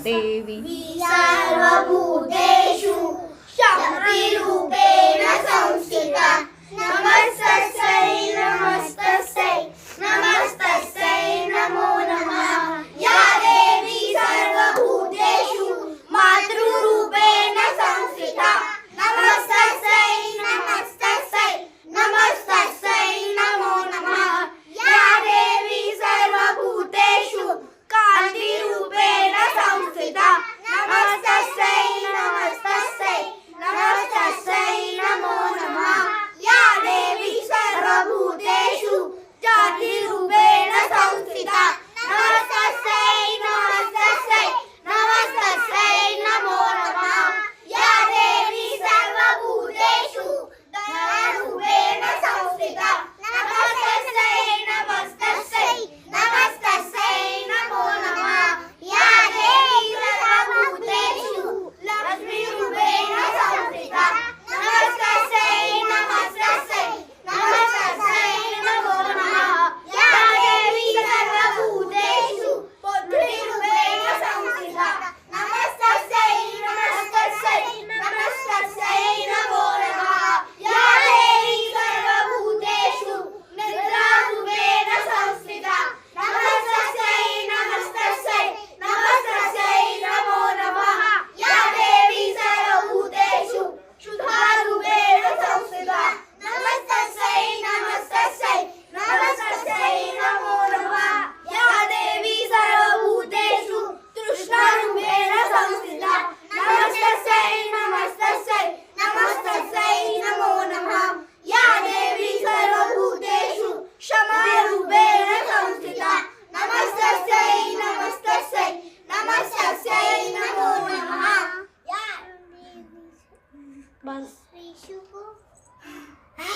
देवी सर्वभूतेषु शक्तिरूपेण संस्थिता नमस्तस्यै नमस्तस्यै नमस्तस्यै नमो नमः या देवी सर्वभूतेषु मातृरूपेण संस्थिता नमस्तस्यै नमस्तस्यै नमस्तस्यै नमो नमः या देवी सर्वभूतेषु कान्तिरूपेण संस्थिता नमस्तस्यै नमस्तस्यै नमस्तस्यै नमो नमः या देवी सर्वभूतेषु ज्योतिरूपेण संस्थिता नमस्तस्यै नमस्तस्यै नमस्तस्यै नमो नमः या देवी सर्वभूतेषु दयारूपेण संस्थिता नमस्तस्यै नमस्तस्यै नमस्तस्यै नमो नमः या देवी सर्वभूतेषु लक्ष्मीरूपेण संस्थिता नमस्तस्यै नमस्तस्यै नमस्तस्यै नमो नमः या देवी सर्वभूतेषु पुत्रीरूपेण संस्थिता नमस्तस्यै नमस्तस्यै नमस्तस्यै नमो नमः या देवी सर्वभूतेषु निद्रारूपेण संस्थिता नमस्तस्यै नमस्तस्यै नमस्तस्यै नमो नमः या देवी सर्वभूतेषु शुद्धारूपेण संस्थिता नमस्तस्यै नमस्तस्यै नमस्तस्यै नमो नमः या देवी सर्वभूतेषु तृष्णारूपेण संस्थिता नमस्तस्यै नमस्तस्यै नमस्तस्यै नमो नमः या देवी सर्वभूतेषु क्षमारूपेण संस्थिता नमस्तस्यै नमस्तस्यै नमस्तस्यै नमो नमः या देवी